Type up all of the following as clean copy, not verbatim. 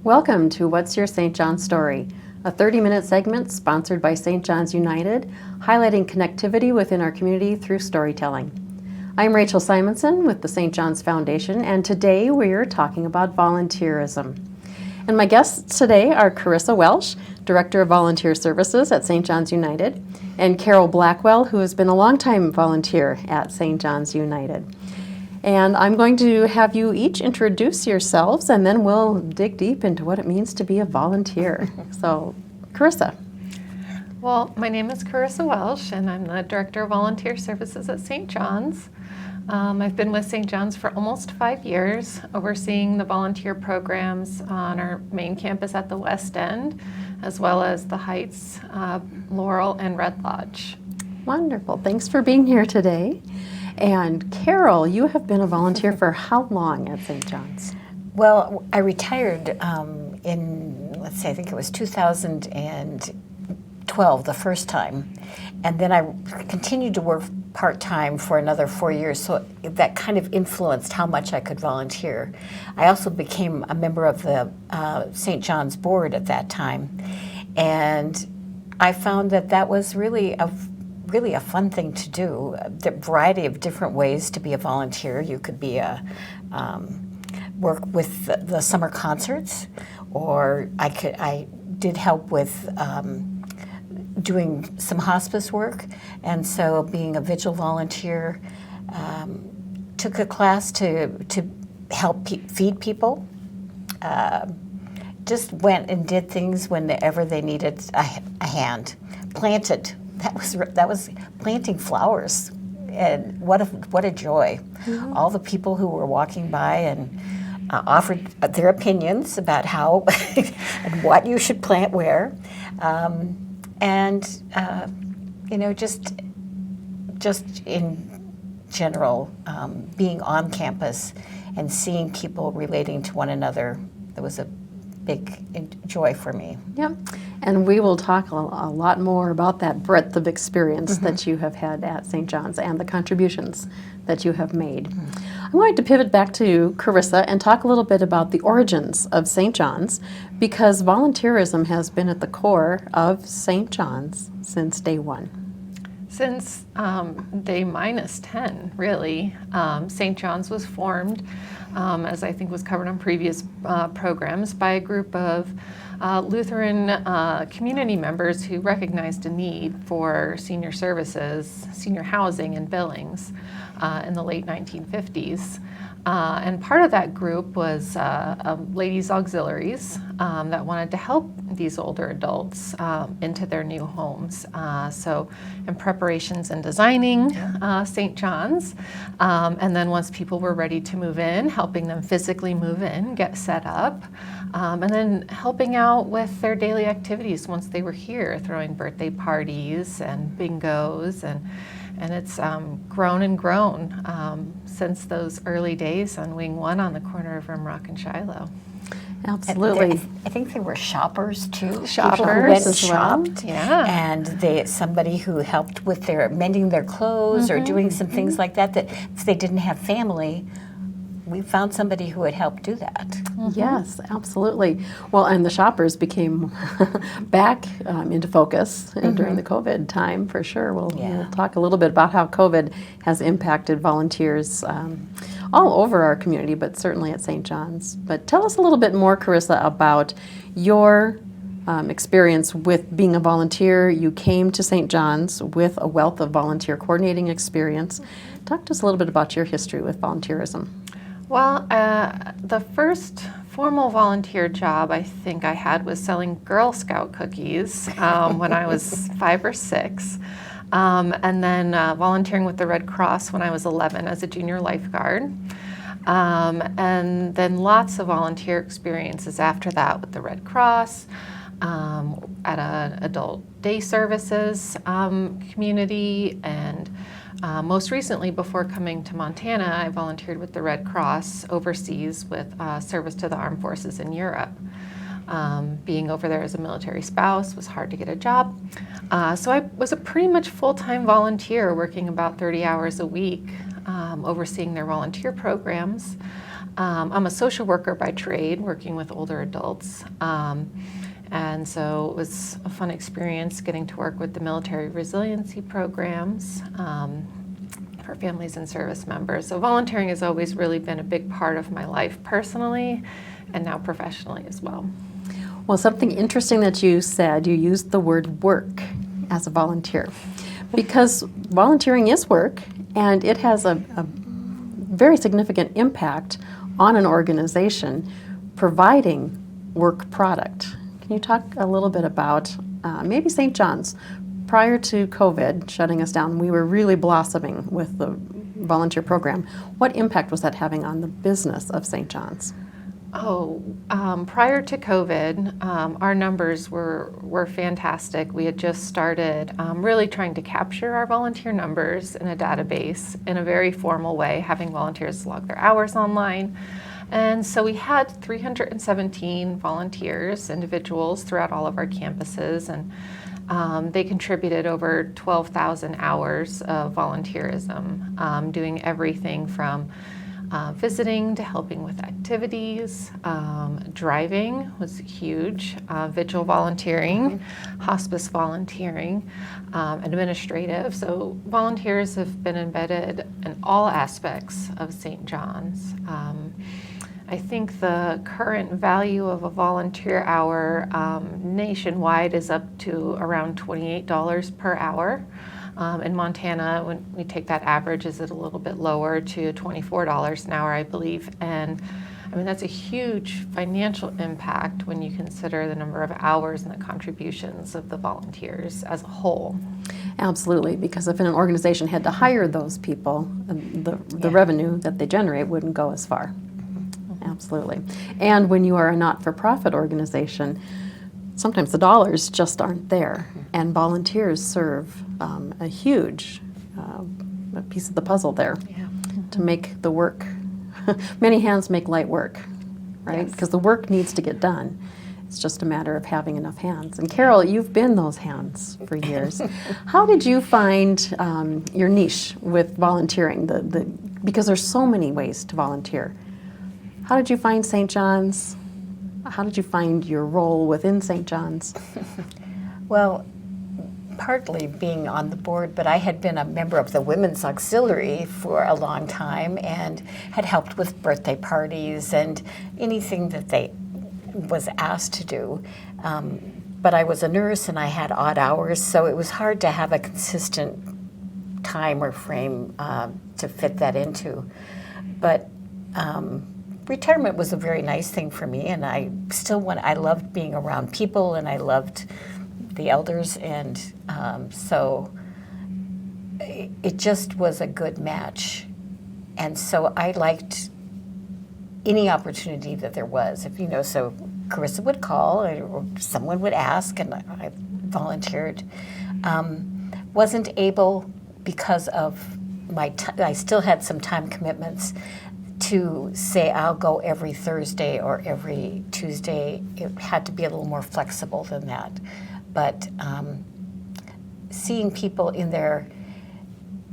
Welcome to What's Your St. John's Story, a 30-minute segment sponsored by St. John's United, highlighting connectivity within our community through storytelling. I'm Rachel Simonson with the St. John's Foundation, and today we're talking about volunteerism. And my guests today are Carissa Welsh, Director of Volunteer Services at St. John's United, and Carol Blackwell, who has been a longtime volunteer at St. John's United. And I'm going to have you each introduce yourselves, and then we'll dig deep into what it means to be a volunteer. So, Carissa. Well, my name is Carissa Welsh, and I'm the Director of Volunteer Services at St. John's. I've been with St. John's for almost 5 years, overseeing the volunteer programs on our main campus at the West End, as well as the Heights, Laurel, and Red Lodge. Wonderful. Thanks for being here today. And Carol, you have been a volunteer for how long at St. John's? Well, I retired I think it was 2012, the first time. And then I continued to work part-time for another 4 years, so that kind of influenced how much I could volunteer. I also became a member of the St. John's board at that time. And I found that was really a fun thing to do. The variety of different ways to be a volunteer. You could be work with the summer concerts, or I did help with doing some hospice work, and so being a vigil volunteer, took a class to help feed people. Just went and did things whenever they needed a hand. Planted. That was planting flowers, and what a joy! Mm-hmm. All the people who were walking by and offered their opinions about how and what you should plant where, just in general, being on campus and seeing people relating to one another, that was a big joy for me. Yep, and we will talk a lot more about that breadth of experience that you have had at St. John's and the contributions that you have made. I'm going to pivot back to Carissa and talk a little bit about the origins of St. John's, because volunteerism has been at the core of St. John's since day one. Since day -10, really. St. John's was formed, as I think was covered on previous programs, by a group of Lutheran community members who recognized a need for senior services, senior housing in Billings in the late 1950s. And part of that group was ladies' auxiliaries that wanted to help these older adults into their new homes. So in preparations and designing St. John's, and then once people were ready to move in, helping them physically move in, get set up, and then helping out with their daily activities once they were here, throwing birthday parties and bingos, and it's grown and grown since those early days on Wing 1 on the corner of Rimrock and Shiloh. Absolutely. I think there were shoppers too. Shoppers People who went and as well. shopped. Yeah. And somebody who helped with mending their clothes or doing some things like that if they didn't have family, we found somebody who would help do that. Yes, absolutely. Well, and the shoppers became back into focus during the COVID time, for sure. We'll talk a little bit about how COVID has impacted volunteers all over our community, but certainly at St. John's. But tell us a little bit more, Carissa, about your experience with being a volunteer. You came to St. John's with a wealth of volunteer coordinating experience. Talk to us a little bit about your history with volunteerism. Well, the first formal volunteer job I think I had was selling Girl Scout cookies when I was 5 or 6, and then volunteering with the Red Cross when I was 11 as a junior lifeguard, and then lots of volunteer experiences after that with the Red Cross, at an adult day services community, and most recently, before coming to Montana, I volunteered with the Red Cross overseas with service to the armed forces in Europe. Being over there as a military spouse was hard to get a job. So I was a pretty much full-time volunteer, working about 30 hours a week, overseeing their volunteer programs. I'm a social worker by trade, working with older adults. And so it was a fun experience getting to work with the military resiliency programs for families and service members. So volunteering has always really been a big part of my life personally and now professionally as well. Well, something interesting that you said, you used the word work as a volunteer, because volunteering is work and it has a very significant impact on an organization providing work product. Can you talk a little bit about maybe St. John's? Prior to COVID shutting us down, we were really blossoming with the volunteer program. What impact was that having on the business of St. John's? Prior to COVID, our numbers were fantastic. We had just started really trying to capture our volunteer numbers in a database in a very formal way, having volunteers log their hours online. And so we had 317 volunteers, individuals throughout all of our campuses, and they contributed over 12,000 hours of volunteerism, doing everything from visiting to helping with activities. Driving was huge, vigil volunteering, hospice volunteering, administrative. So volunteers have been embedded in all aspects of St. John's. I think the current value of a volunteer hour nationwide is up to around $28 per hour. In Montana, when we take that average, is it a little bit lower to $24 an hour, I believe. And I mean, that's a huge financial impact when you consider the number of hours and the contributions of the volunteers as a whole. Absolutely, because if an organization had to hire those people, the revenue that they generate wouldn't go as far. Absolutely. And when you are a not-for-profit organization, sometimes the dollars just aren't there, and volunteers serve a huge piece of the puzzle there to make the work. Many hands make light work, right? Because the work needs to get done. It's just a matter of having enough hands. And Carol, you've been those hands for years. How did you find your niche with volunteering? Because there's so many ways to volunteer. How did you find St. John's? How did you find your role within St. John's? Well, partly being on the board, but I had been a member of the Women's Auxiliary for a long time and had helped with birthday parties and anything that they was asked to do. But I was a nurse and I had odd hours, so it was hard to have a consistent time or frame to fit that into. But retirement was a very nice thing for me, and I loved being around people, and I loved the elders, and so it just was a good match. And so I liked any opportunity that there was. So Carissa would call, or someone would ask, and I volunteered. Wasn't able, because of I still had some time commitments, to say I'll go every Thursday or every Tuesday. It had to be a little more flexible than that. But seeing people in their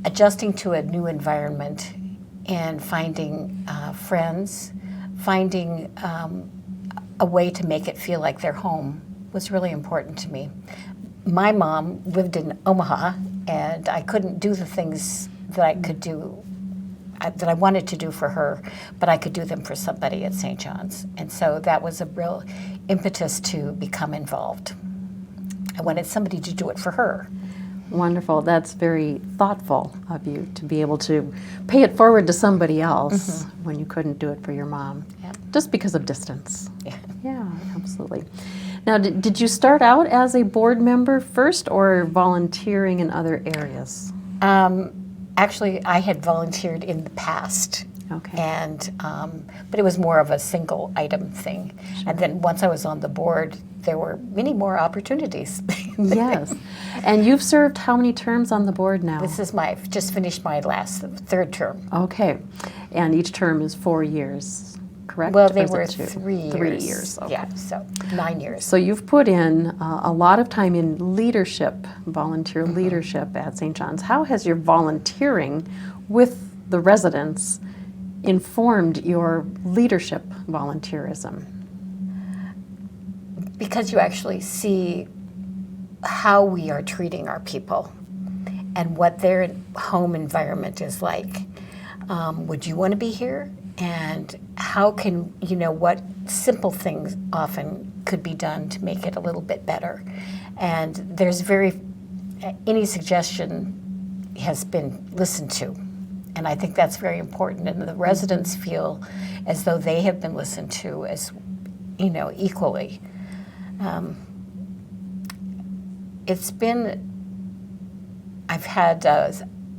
adjusting to a new environment and finding friends, finding a way to make it feel like their home was really important to me. My mom lived in Omaha, and I couldn't do the things that I could do that I wanted to do for her, but I could do them for somebody at St. John's. And so that was a real impetus to become involved. I wanted somebody to do it for her. Wonderful. That's very thoughtful of you to be able to pay it forward to somebody else when you couldn't do it for your mom, just because of distance. Yeah, absolutely. Now, did you start out as a board member first or volunteering in other areas? Actually, I had volunteered in the past, and but it was more of a single item thing. And then once I was on the board, there were many more opportunities. Yes. And you've served how many terms on the board now? This is just finished my third term. Okay. And each term is 4 years, correct? Well, they Or is were it 3 years. 3 years, okay. Yeah, so 9 years. So you've put in a lot of time in leadership, volunteer leadership at St. John's. How has your volunteering with the residents informed your leadership volunteerism? Because you actually see how we are treating our people and what their home environment is like. Would you want to be here? And how can, what simple things often could be done to make it a little bit better? And any suggestion has been listened to. And I think that's very important. And the residents feel as though they have been listened to as, equally.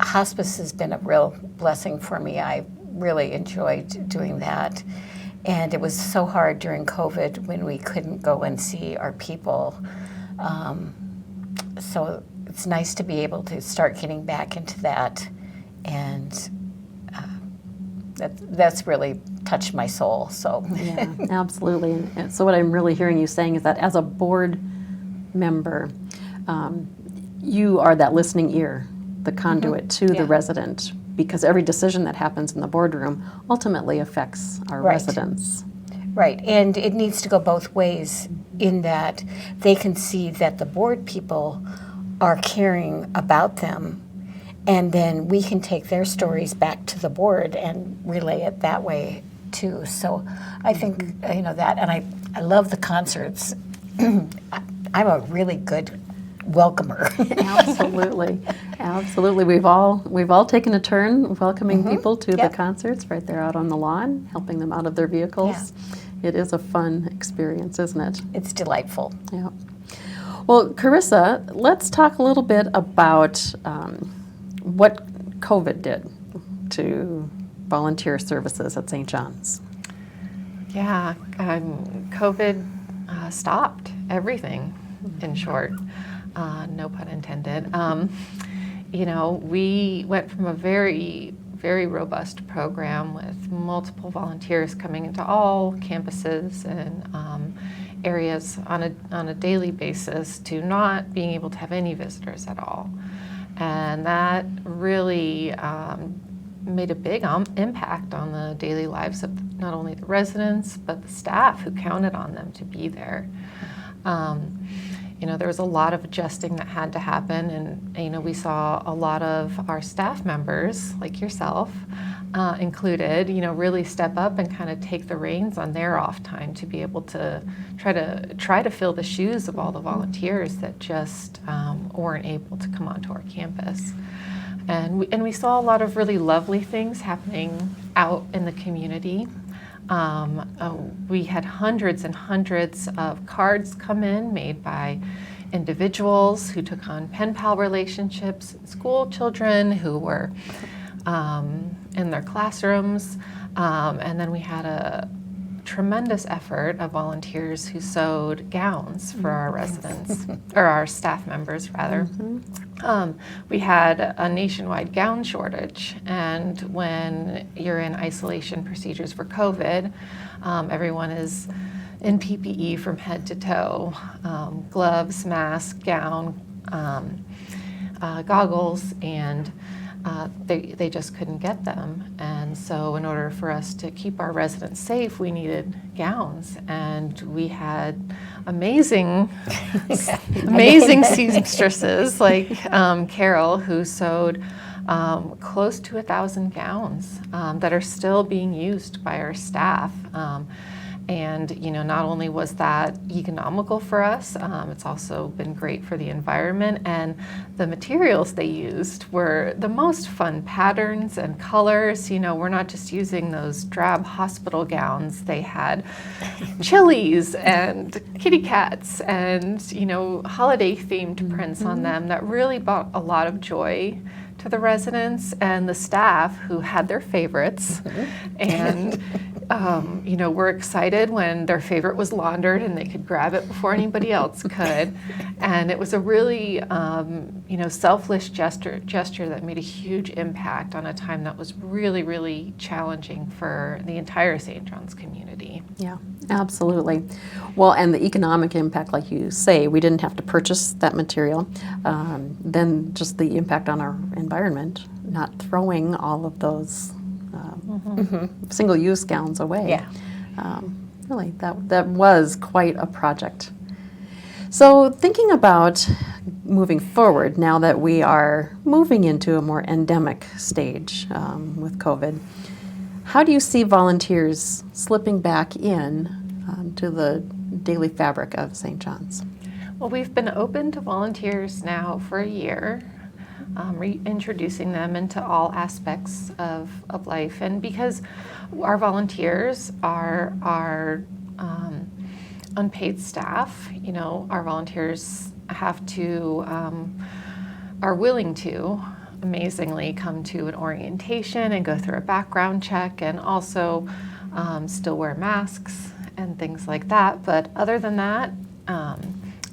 Hospice has been a real blessing for me. I really enjoyed doing that. And it was so hard during COVID when we couldn't go and see our people. So it's nice to be able to start getting back into that. And that's really touched my soul. So Yeah, absolutely. And so what I'm really hearing you saying is that as a board member, you are that listening ear, the conduit to the resident, because every decision that happens in the boardroom ultimately affects our residents. Right, and it needs to go both ways in that they can see that the board people are caring about them, and then we can take their stories back to the board and relay it that way too. So I think, that, and I love the concerts. I'm a really good welcomer. Absolutely. We've all taken a turn welcoming people to the concerts right there out on the lawn, helping them out of their vehicles. Yeah. It is a fun experience, isn't it? It's delightful. Yeah. Well, Carissa, let's talk a little bit about what COVID did to volunteer services at St. John's. Yeah, COVID stopped everything, in short. No pun intended. We went from a very, very robust program with multiple volunteers coming into all campuses and areas on a daily basis to not being able to have any visitors at all. And that really made a big impact on the daily lives of not only the residents, but the staff who counted on them to be there. There was a lot of adjusting that had to happen, and we saw a lot of our staff members, like yourself, included, really step up and kind of take the reins on their off time to be able to try to fill the shoes of all the volunteers that just weren't able to come onto our campus. And we saw a lot of really lovely things happening out in the community. We had hundreds and hundreds of cards come in made by individuals who took on pen pal relationships, school children who were in their classrooms, and then we had a tremendous effort of volunteers who sewed gowns for our residents, or our staff members rather. We had a nationwide gown shortage, and when you're in isolation procedures for COVID, everyone is in PPE from head to toe, gloves, mask, gown, goggles, and they just couldn't get them. And so in order for us to keep our residents safe, we needed gowns. And we had amazing seamstresses like Carol, who sewed close to 1,000 gowns that are still being used by our staff. And not only was that economical for us, it's also been great for the environment, and the materials they used were the most fun patterns and colors. We're not just using those drab hospital gowns. They had chilies and kitty cats and holiday themed prints on them that really brought a lot of joy to the residents and the staff, who had their favorites. And were excited when their favorite was laundered and they could grab it before anybody else could. And it was a really, selfless gesture that made a huge impact on a time that was really, really challenging for the entire St. John's community. Yeah, absolutely. Well, and the economic impact, like you say, we didn't have to purchase that material. Then just the impact on our environment, not throwing all of those single-use gowns away. Yeah. Really, that was quite a project. So thinking about moving forward, now that we are moving into a more endemic stage with COVID, how do you see volunteers slipping back in to the daily fabric of St. John's? Well, we've been open to volunteers now for a year, reintroducing them into all aspects of life. And because our volunteers are unpaid staff, you know, our volunteers have to, are willing to amazingly come to an orientation and go through a background check, and also still wear masks and things like that. But other than that,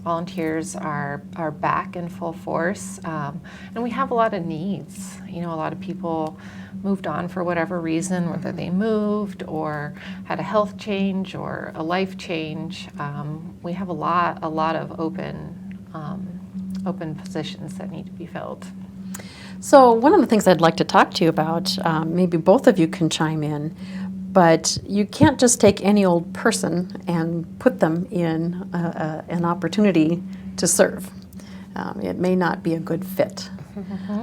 volunteers are back in full force, and we have a lot of needs. You know, a lot of people moved on for whatever reason, whether they moved or had a health change or a life change. We have a lot of open positions that need to be filled. So one of the things I'd like to talk to you about, maybe both of you can chime in, but you can't just take any old person and put them in an opportunity to serve. It may not be a good fit.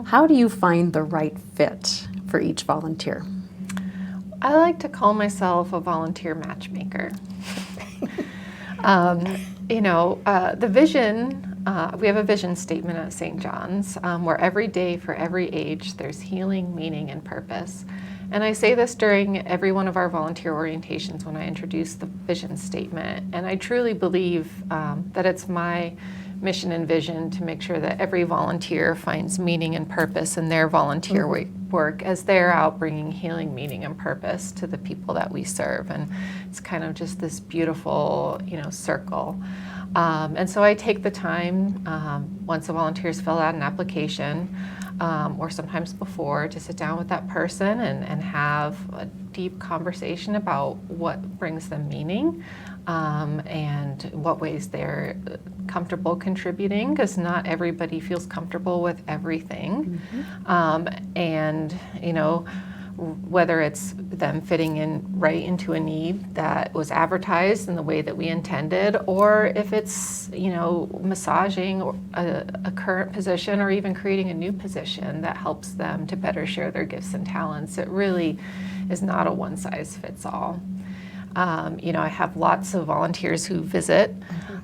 How do you find the right fit for each volunteer? I like to call myself a volunteer matchmaker. You know, the vision, we have a vision statement at St. John's where every day for every age there's healing, meaning, and purpose. And I say this during every one of our volunteer orientations when I introduce the vision statement. And I truly believe that it's my mission and vision to make sure that every volunteer finds meaning and purpose in their volunteer work as they're out bringing healing, meaning, and purpose to the people that we serve. And it's kind of just this beautiful, you know, circle. And so I take the time, once the volunteers fill out an application, or sometimes before, to sit down with that person and have a deep conversation about what brings them meaning, and what ways they're comfortable contributing, because not everybody feels comfortable with everything. And, you know, whether it's them fitting in right into a need that was advertised in the way that we intended, or if it's, you know, massaging a current position or even creating a new position that helps them to better share their gifts and talents. It really is not a one-size-fits-all. You know, I have lots of volunteers who visit,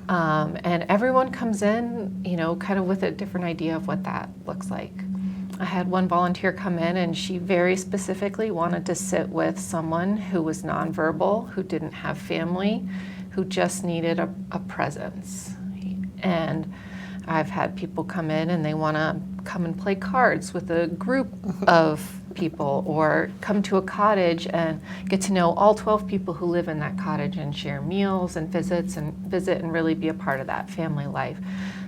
and everyone comes in, you know, kind of with a different idea of what that looks like. I had one volunteer come in and she very specifically wanted to sit with someone who was nonverbal, who didn't have family, who just needed a presence. And I've had people come in and they want to come and play cards with a group of people, or come to a cottage and get to know all 12 people who live in that cottage and share meals and visit and really be a part of that family life.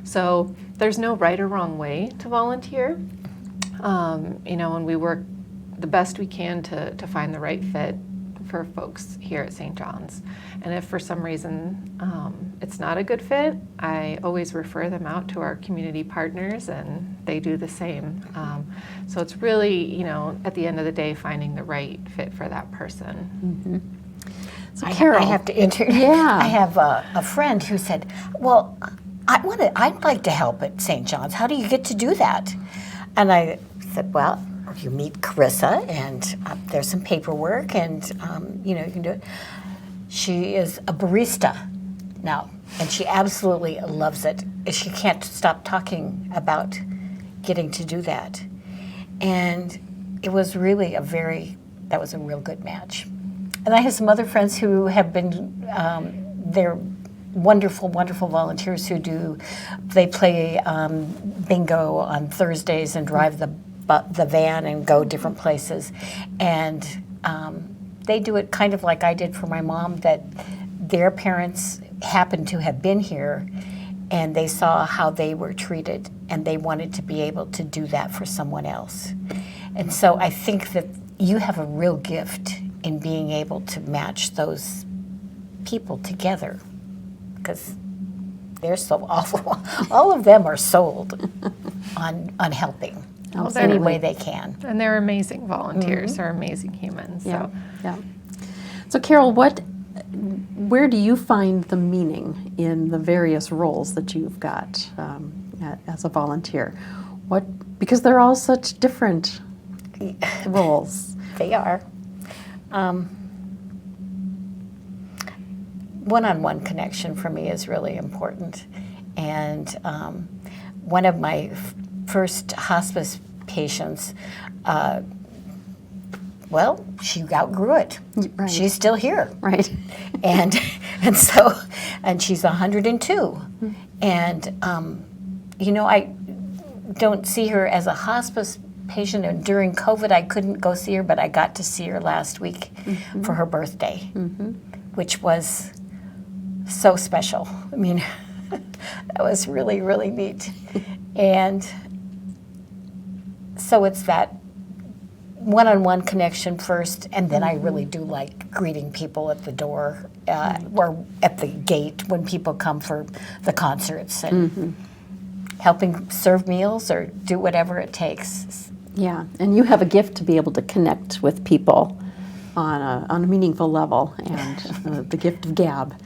So there's no right or wrong way to volunteer. You know, and we work the best we can to find the right fit for folks here at St. John's. And if for some reason it's not a good fit, I always refer them out to our community partners, and they do the same. So it's really, you know, at the end of the day, finding the right fit for that person. So Carol, I have to I have a friend who said, well, I'd like to help at St. John's. How do you get to do that? And I said, well, you meet Carissa, and there's some paperwork, and you know, you can do it. She is a barista now, and she absolutely loves it. She can't stop talking about getting to do that. And it was really that was a real good match. And I have some other friends who have been, they're wonderful, wonderful volunteers who they play bingo on Thursdays and drive the van and go different places. And they do it kind of like I did for my mom, that their parents happened to have been here and they saw how they were treated and they wanted to be able to do that for someone else. And so I think that you have a real gift in being able to match those people together, because they're so awful. All of them are sold on helping. any way they can. And they're amazing volunteers. They're amazing humans. Yeah. So. Yeah. So Carol, where do you find the meaning in the various roles that you've got as a volunteer? Because they're all such different roles. They are. One-on-one connection for me is really important. And one of my first hospice patients, she outgrew it. Right. She's still here. Right. And she's 102. And I don't see her as a hospice patient. And during COVID, I couldn't go see her, but I got to see her last week for her birthday, which was so special. I mean, that was really, really neat. And so it's that one-on-one connection first, and then I really do like greeting people at the door or at the gate when people come for the concerts and helping serve meals or do whatever it takes. Yeah, and you have a gift to be able to connect with people on a meaningful level, and the gift of gab.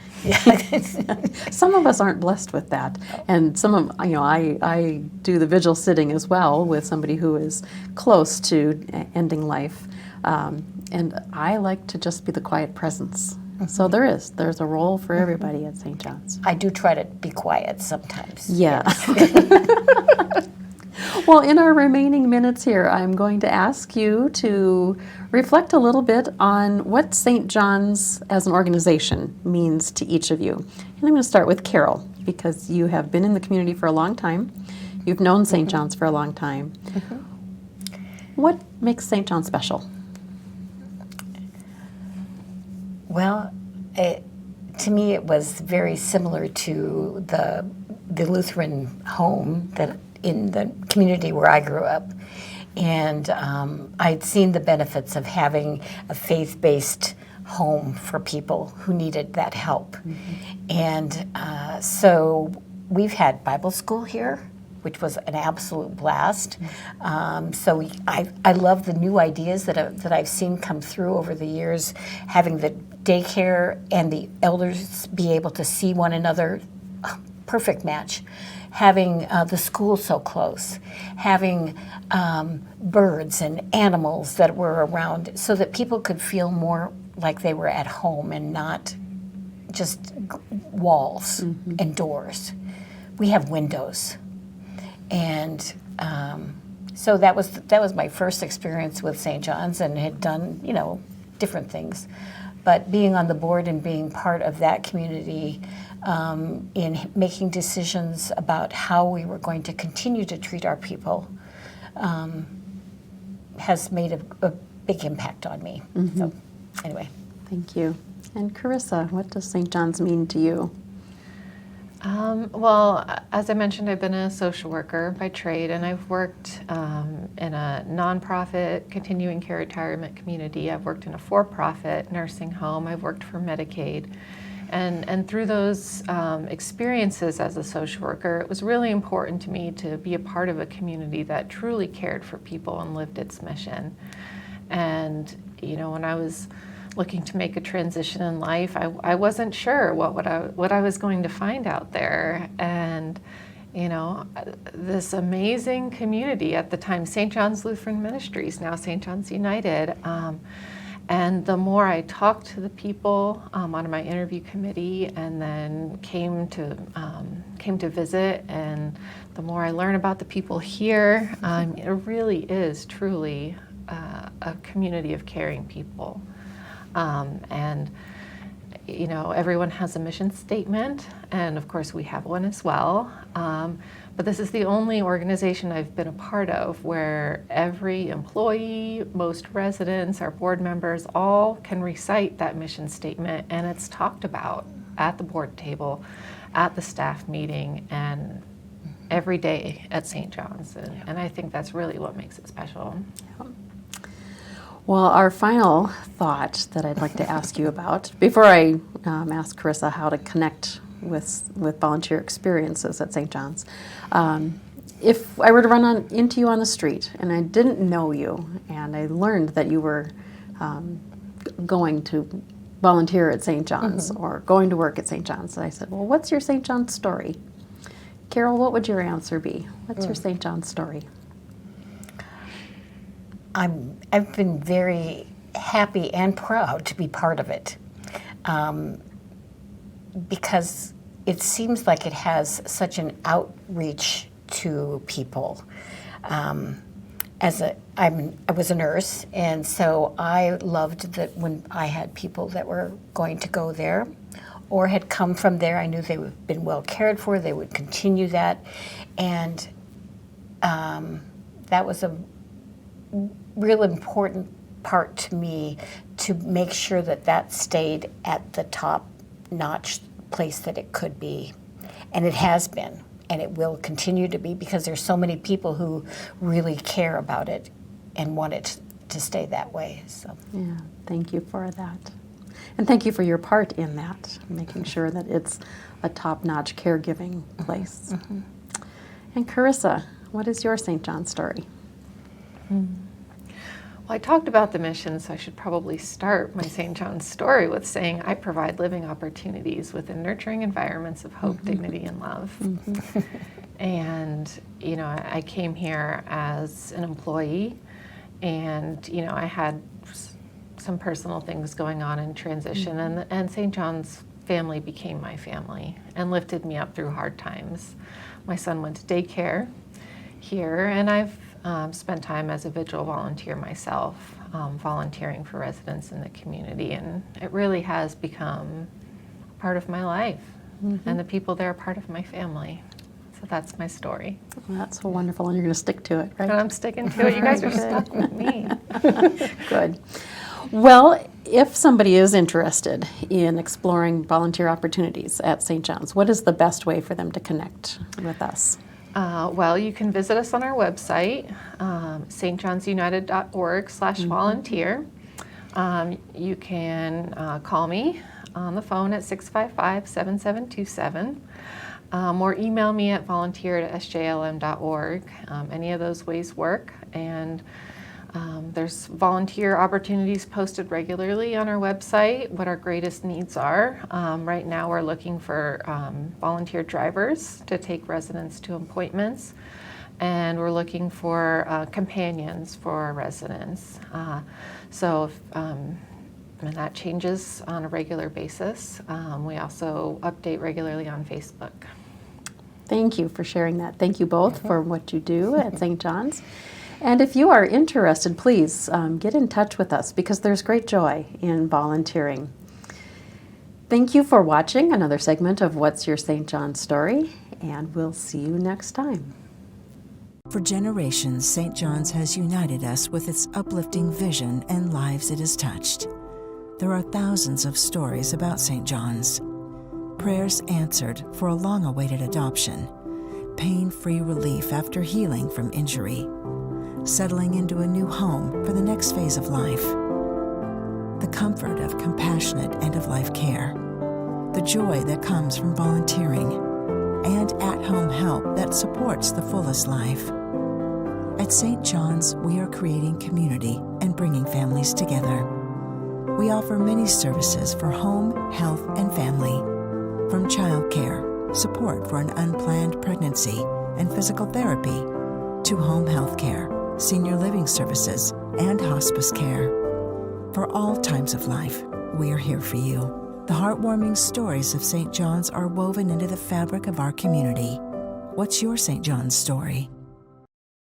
Some of us aren't blessed with that, and some of I do the vigil sitting as well with somebody who is close to ending life, and I like to just be the quiet presence. So there's a role for everybody at St. John's. I do try to be quiet sometimes. Yeah. Well, in our remaining minutes here, I'm going to ask you to reflect a little bit on what St. John's as an organization means to each of you. And I'm going to start with Carol, because you have been in the community for a long time. You've known St. John's for a long time. What makes St. John's special? Well, to me, it was very similar to the Lutheran home that in the community where I grew up. And I'd seen the benefits of having a faith-based home for people who needed that help. And so we've had Bible school here, which was an absolute blast. So I love the new ideas that I've seen come through over the years, having the daycare and the elders be able to see one another, perfect match. Having the school so close, having birds and animals that were around so that people could feel more like they were at home and not just walls and doors. We have windows. And so that was my first experience with St. John's, and had done, different things. But being on the board and being part of that community in making decisions about how we were going to continue to treat our people has made a big impact on me. So anyway. Thank you. And Carissa, what does St. John's mean to you? Well, as I mentioned, I've been a social worker by trade, and I've worked in a nonprofit continuing care retirement community. I've worked in a for-profit nursing home. I've worked for Medicaid. And through those experiences as a social worker, it was really important to me to be a part of a community that truly cared for people and lived its mission. And, when I was looking to make a transition in life, I wasn't sure what I was going to find out there. And, this amazing community at the time, St. John's Lutheran Ministries, now St. John's United, and the more I talked to the people on my interview committee, and then came to visit, and the more I learn about the people here, it really is truly a community of caring people. And everyone has a mission statement, and of course we have one as well. But this is the only organization I've been a part of where every employee, most residents, our board members, all can recite that mission statement, and it's talked about at the board table, at the staff meeting, and every day at St. John's. And I think that's really what makes it special. Well, our final thought that I'd like to ask you about, before I ask Carissa how to connect with volunteer experiences at St. John's, if I were to run into you on the street and I didn't know you, and I learned that you were going to volunteer at St. John's or going to work at St. John's, and I said, well, what's your St. John's story? Carol, what would your answer be? What's your St. John's story? I've been very happy and proud to be part of it, because it seems like it has such an outreach to people. I was a nurse, and so I loved that when I had people that were going to go there or had come from there, I knew they would have been well cared for, they would continue that, and that was a real important part to me, to make sure that that stayed at the top-notch place that it could be. And it has been, and it will continue to be, because there's so many people who really care about it and want it to stay that way. So Yeah, thank you for that. And thank you for your part in that, making sure that it's a top-notch caregiving place. And Carissa, what is your St. John story? Well, I talked about the mission, so I should probably start my St. John's story with saying I provide living opportunities within nurturing environments of hope, dignity, and love. And, you know, I came here as an employee, and, you know, I had some personal things going on in transition, and St. John's family became my family and lifted me up through hard times. My son went to daycare here, and I've spent time as a vigil volunteer myself, volunteering for residents in the community, and it really has become part of my life, and the people there are part of my family. So that's my story. Well, that's so wonderful, and you're going to stick to it, right? And I'm sticking to it. You guys are stuck with me. Good. Well, if somebody is interested in exploring volunteer opportunities at St. John's, what is the best way for them to connect with us? Well, you can visit us on our website, stjohnsunited.org/volunteer. You can call me on the phone at 655-7727, or email me at volunteer@sjlm.org. Any of those ways work. And there's volunteer opportunities posted regularly on our website, what our greatest needs are. Right now we're looking for volunteer drivers to take residents to appointments, and we're looking for companions for our residents. And that changes on a regular basis. We also update regularly on Facebook. Thank you for sharing that. Thank you both for what you do at St. John's. And if you are interested, please get in touch with us, because there's great joy in volunteering. Thank you for watching another segment of What's Your St. John's Story, and we'll see you next time. For generations, St. John's has united us with its uplifting vision and lives it has touched. There are thousands of stories about St. John's. Prayers answered for a long-awaited adoption, pain-free relief after healing from injury, settling into a new home for the next phase of life, the comfort of compassionate end-of-life care, the joy that comes from volunteering, and at-home help that supports the fullest life. At St. John's, we are creating community and bringing families together. We offer many services for home, health, and family, from childcare, support for an unplanned pregnancy, and physical therapy, to home health care, senior living services, and hospice care. For all times of life, we are here for you. The heartwarming stories of St. John's are woven into the fabric of our community. What's your St. John's story?